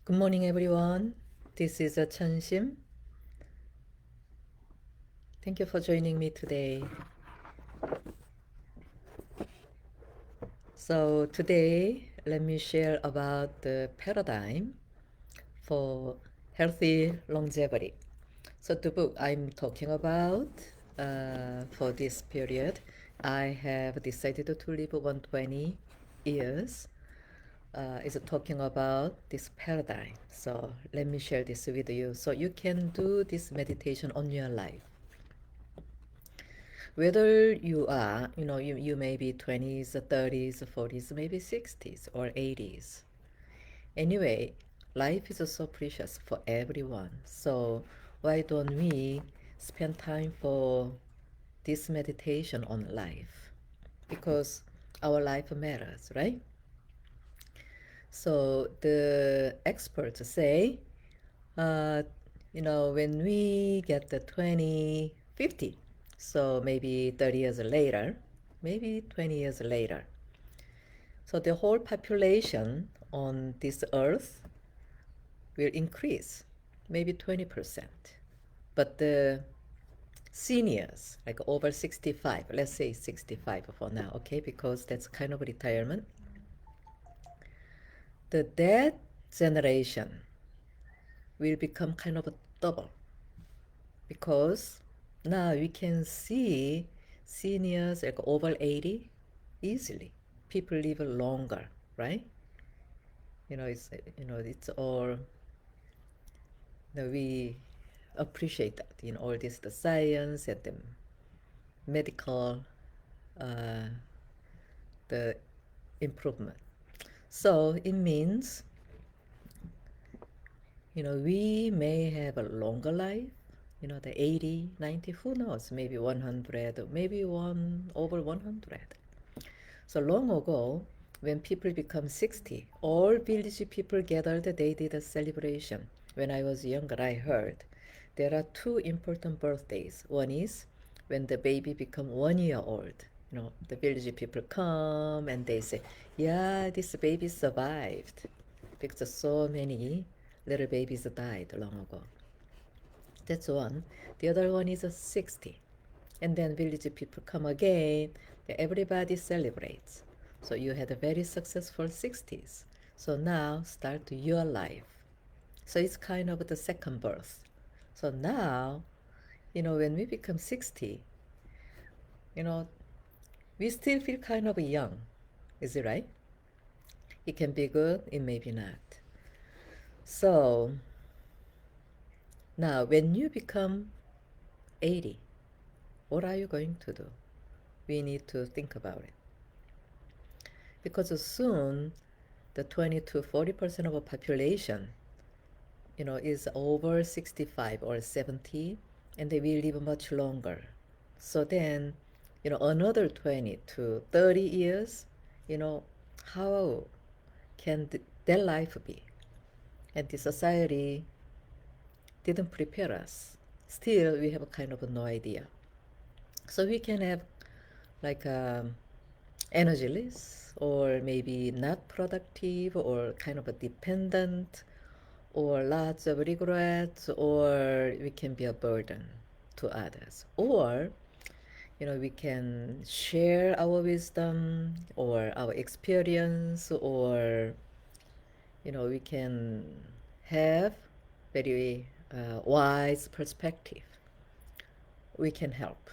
Good morning, everyone. This is Chansim. Thank you for joining me today. So today, let me share about the paradigm for healthy longevity. So the book I'm talking about for this period, I have decided to live 120 years. Is talking about this paradigm. So let me share this with you so you can do this meditation on your life. Whether you are, you may be 20s, 30s, 40s, maybe 60s or 80s. Anyway, life is so precious for everyone. So why don't we spend time for this meditation on life? Because our life matters, right? So the experts say, uh, when we get the 2050, so maybe 30 years later, maybe 20 years later, so the whole population on this earth will increase, maybe 20%. But the seniors, like over 65, let's say 65 for now, okay, because that's kind of retirement, the dead generation will become kind of a double because now we can see seniors like over 80 easily. People live longer, right? It's all we appreciate that in all this the science and the medical uh, the improvement. So it means we may have a longer life, the 80, 90, who knows, maybe 100, maybe one over 100. So long ago, when people become 60, all village people gathered, they did a celebration. When I was younger, I heard there are two important birthdays. One is when the baby become 1 year old. The village people come and they say, yeah, this baby survived because so many little babies died long ago. That's one. The other one is a 60. And then village people come again. Everybody celebrates. So you had a very successful 60s. So now start your life. So it's kind of the second birth. So now, when we become 60, you know, we still feel kind of young. Is it right? It can be good, it may be not. So now when you become 80, what are you going to do? We need to think about it. Because soon the 20 to 40% of a population, is over 65 or 70, and they will live much longer. So then, another 20 to 30 years, how can their life be? And the society didn't prepare us. Still, we have kind of no idea. So we can have like energyless or maybe not productive or kind of a dependent or lots of regrets, or we can be a burden to others, or we can share our wisdom or our experience, or we can have very wise perspective. We can help.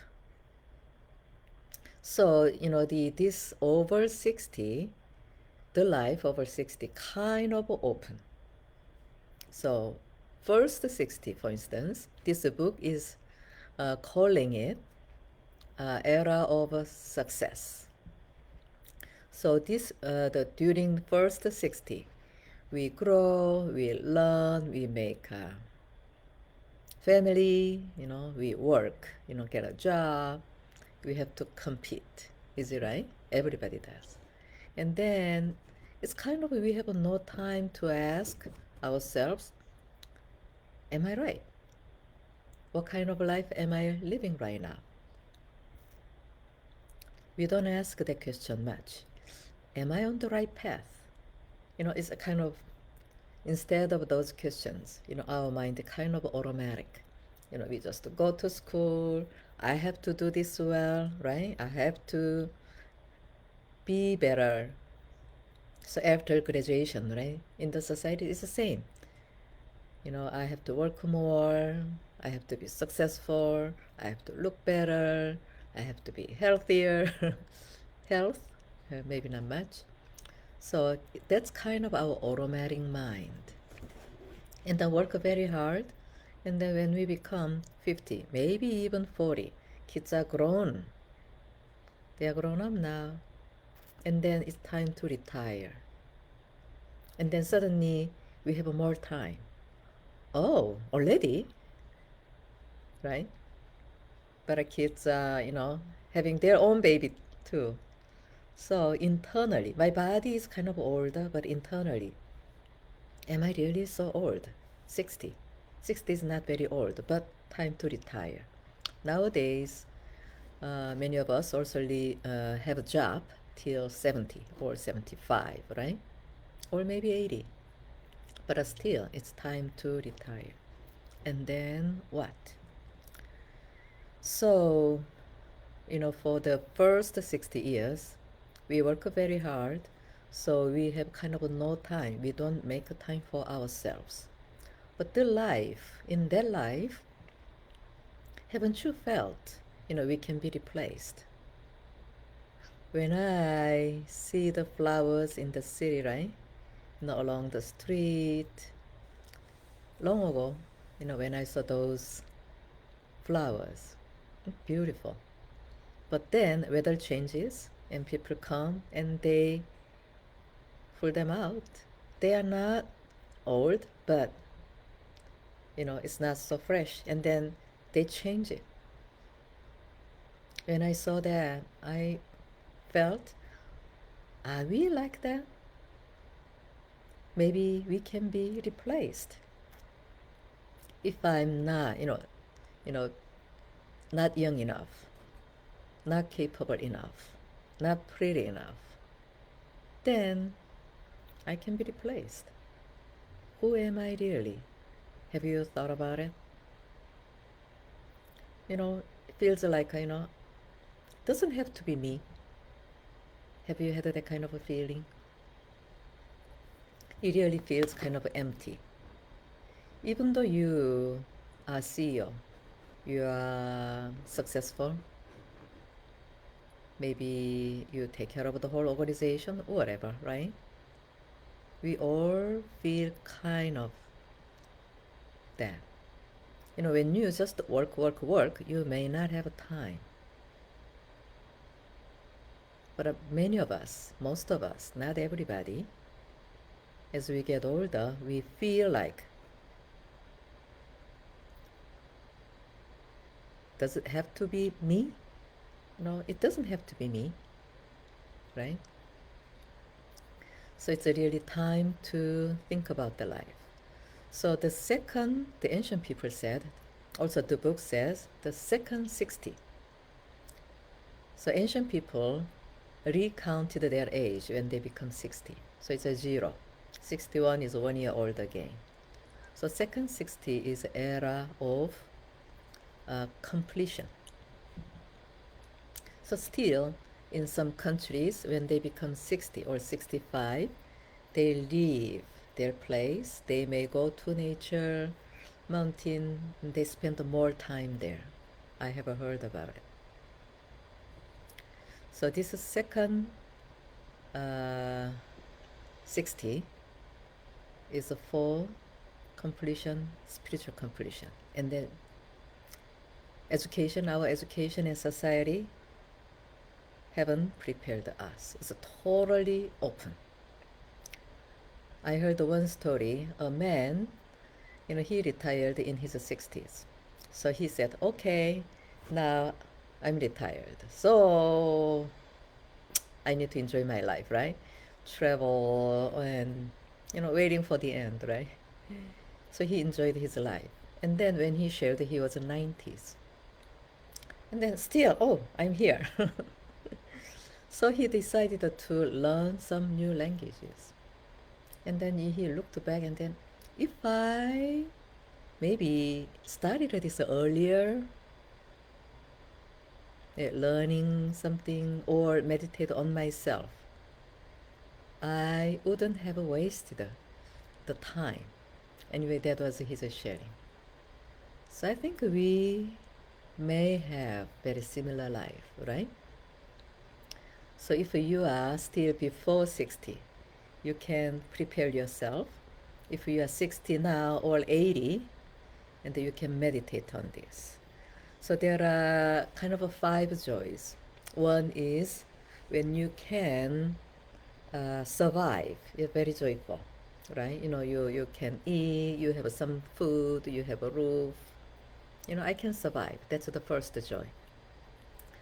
So the this over 60, the life over 60 kind of open. So first 60, for instance, this book is calling it era of success. So this during first 60, we grow, we learn, we make a family, we work, get a job, we have to compete. Is it right? Everybody does. And then it's kind of we have no time to ask ourselves, am I right? What kind of life am I living right now? We don't ask that question much. Am I on the right path? It's a kind of, instead of those questions, our mind kind of automatic. We just go to school. I have to do this well, right? I have to be better. So after graduation, right, in the society, it's the same. I have to work more. I have to be successful. I have to look better. I have to be healthier. Health, maybe not much. So that's kind of our automatic mind. And then work very hard. And then when we become 50, maybe even 40, kids are grown. They are grown up now. And then it's time to retire. And then suddenly we have more time. Oh, already? Right? But our kids are, having their own baby too. So internally, my body is kind of older, but internally, am I really so old? 60. 60 is not very old, but time to retire. Nowadays, many of us also have a job till 70 or 75, right? Or maybe 80. But still, it's time to retire. And then what? So, for the first 60 years, we work very hard. So we have kind of no time. We don't make time for ourselves. But in that life, haven't you felt, we can be replaced? When I see the flowers in the city, right? Along the street, long ago, when I saw those flowers, beautiful. But then weather changes and people come and they pull them out. They are not old, but it's not so fresh. And then they change it. When I saw that, I felt, are we like that? Maybe we can be replaced. If I'm not, not young enough, not capable enough, not pretty enough, then I can be replaced. Who am I really? Have you thought about it? It feels like, doesn't have to be me. Have you had that kind of a feeling? It really feels kind of empty. Even though you are CEO, you are successful, maybe you take care of the whole organization, whatever, right? We all feel kind of that. When you just work, you may not have time. But many of us, most of us, not everybody, as we get older, we feel like, does it have to be me? No, it doesn't have to be me, right? So it's really time to think about the life. So the ancient people said, also the book says, the second 60. So ancient people recounted their age when they become 60. So it's a 0. 61 is 1 year old again. So second 60 is era of completion. So still, in some countries, when they become 60 or 65, they leave their place. They may go to nature, mountain, and they spend more time there. I have heard about it. So this is second 60 is for completion, spiritual completion. And then our education and society haven't prepared us. It's totally open. I heard one story. A man, he retired in his 60s. So he said, okay, now I'm retired. So I need to enjoy my life, right? Travel and, waiting for the end, right? So he enjoyed his life. And then when he shared, he was in 90s. And then still, oh, I'm here. So he decided to learn some new languages. And then he looked back and then, if I maybe started this earlier, learning something or meditate on myself, I wouldn't have wasted the time. Anyway, that was his sharing. So I think we may have very similar life, right? So if you are still before 60, you can prepare yourself. If you are 60 now or 80, and you can meditate on this. So there are kind of 5 joys. One is when you can survive, you're very joyful, right? You can eat, you have some food, you have a roof. I can survive. That's the first joy.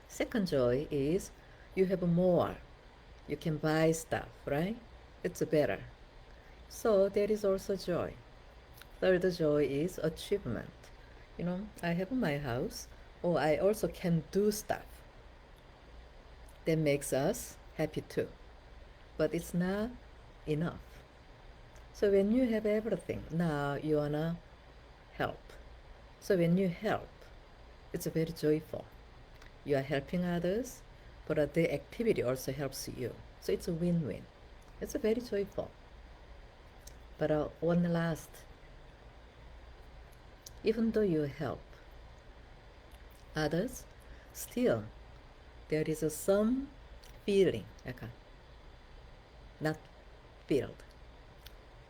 Second joy is you have more. You can buy stuff, right? It's better. So there is also joy. Third joy is achievement. I have my house. Oh, I also can do stuff. That makes us happy too. But it's not enough. So when you have everything, now you wanna help. So when you help, it's very joyful. You are helping others, but the activity also helps you. So it's a win-win. It's very joyful. But one last, even though you help others, still there is some feeling, 약간 not filled.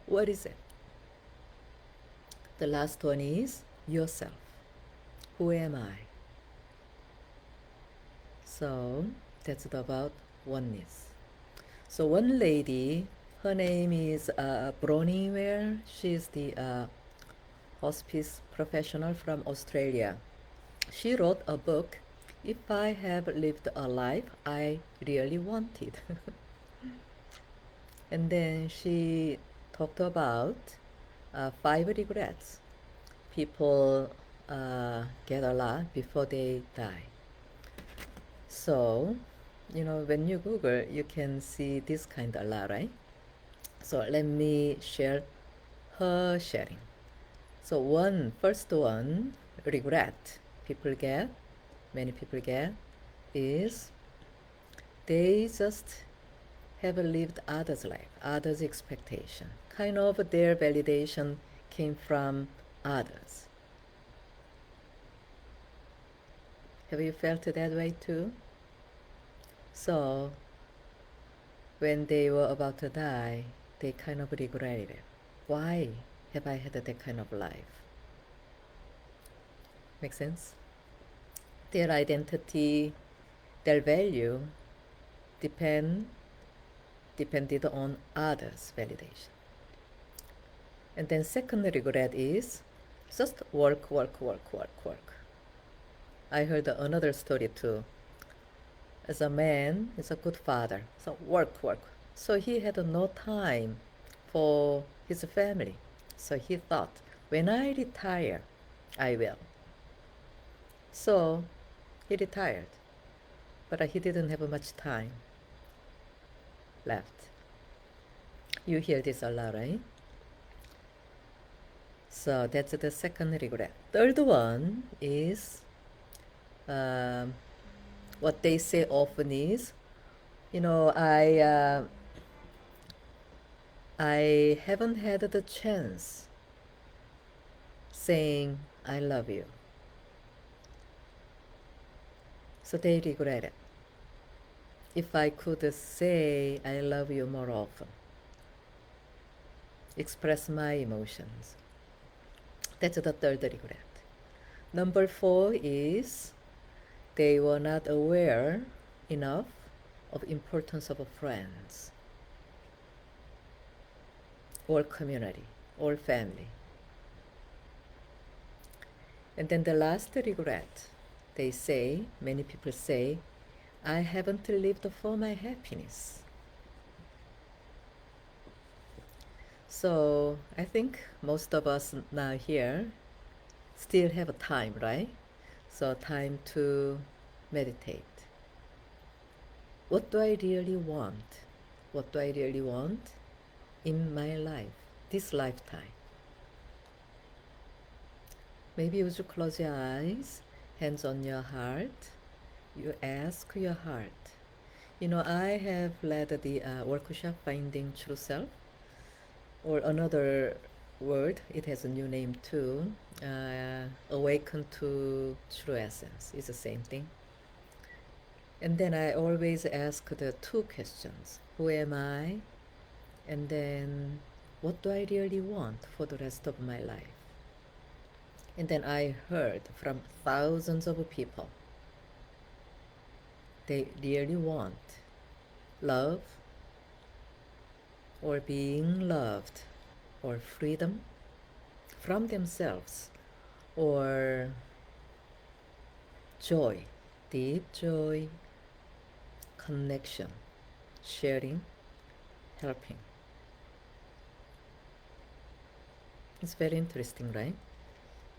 What is it? The last one is yourself. Who am I? So that's about oneness. So one lady, her name is Bronnie Ware. She's the hospice professional from Australia. She wrote a book, If I Have Lived a Life I Really Wanted. And then she talked about 5 regrets people get a lot before they die. So, when you Google, you can see this kind a lot, right? So let me share her sharing. So first one, regret many people get, is they just have lived others' life, others' expectation. Kind of their validation came from others. Have you felt that way too? So when they were about to die, they kind of regretted it. Why have I had that kind of life? Make sense? Their identity, their value depended on others' validation. And then second regret is just work, work, work, work, work. I heard another story too. As a man, he's a good father. So work, work. So he had no time for his family. So he thought, when I retire, I will. So he retired, but he didn't have much time left. You hear this a lot, right? So that's the second regret. Third one is what they say often is, I haven't had the chance saying I love you. So they regret it. If I could say I love you more often, express my emotions. That's the third regret. Number 4 is they were not aware enough of importance of friends or community or family. And then the last regret, many people say, I haven't lived for my happiness. So I think most of us now here still have time, right? So time to meditate. What do I really want? What do I really want in my life, this lifetime? Maybe you should close your eyes, hands on your heart. You ask your heart. You know, I have led the workshop Finding True Self, or another word, it has a new name too. Awaken to True Essence is the same thing. And then I always ask the two questions. Who am I? And then what do I really want for the rest of my life? And then I heard from thousands of people. They really want love, or being loved, or freedom from themselves, or joy, deep joy, connection, sharing, helping. It's very interesting, right?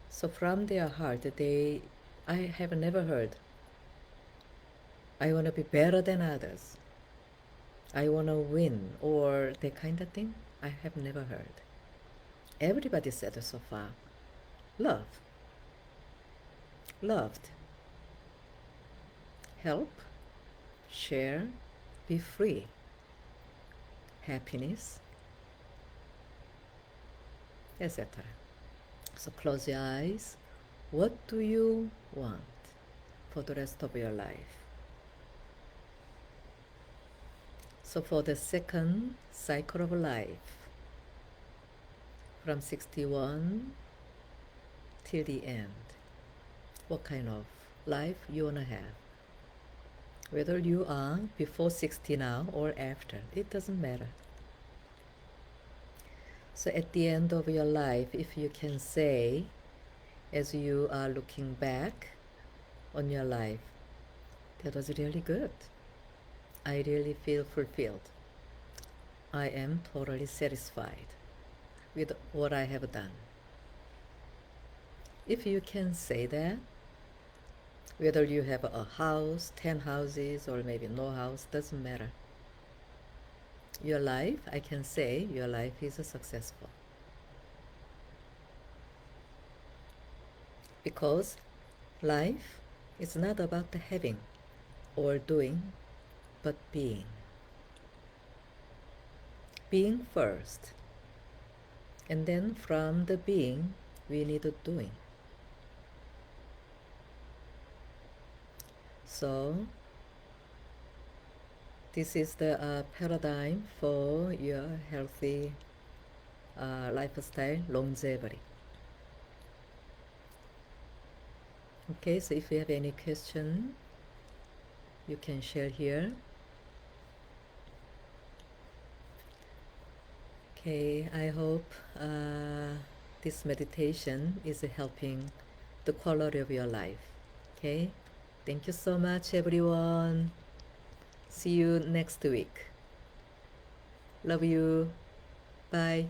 So from their heart, I have never heard, I want to be better than others, I want to win, or that kind of thing. I have never heard. Everybody said so far, love, loved, help, share, be free, happiness, etc. So close your eyes. What do you want for the rest of your life? So for the second cycle of life, from 61 till the end, what kind of life you want to have? Whether you are before 60 now or after, it doesn't matter. So at the end of your life, if you can say, as you are looking back on your life, that was really good. I really feel fulfilled. I am totally satisfied with what I have done. If you can say that, whether you have a house, 10 houses, or maybe no house, doesn't matter. Your life, I can say, your life is successful. Because life is not about the having or doing, but being. Being first. And then from the being, we need the doing. So this is the paradigm for your healthy lifestyle, longevity. Okay, so if you have any question, you can share here. Okay, I hope this meditation is helping the quality of your life. Okay, thank you so much, everyone. See you next week. Love you. Bye.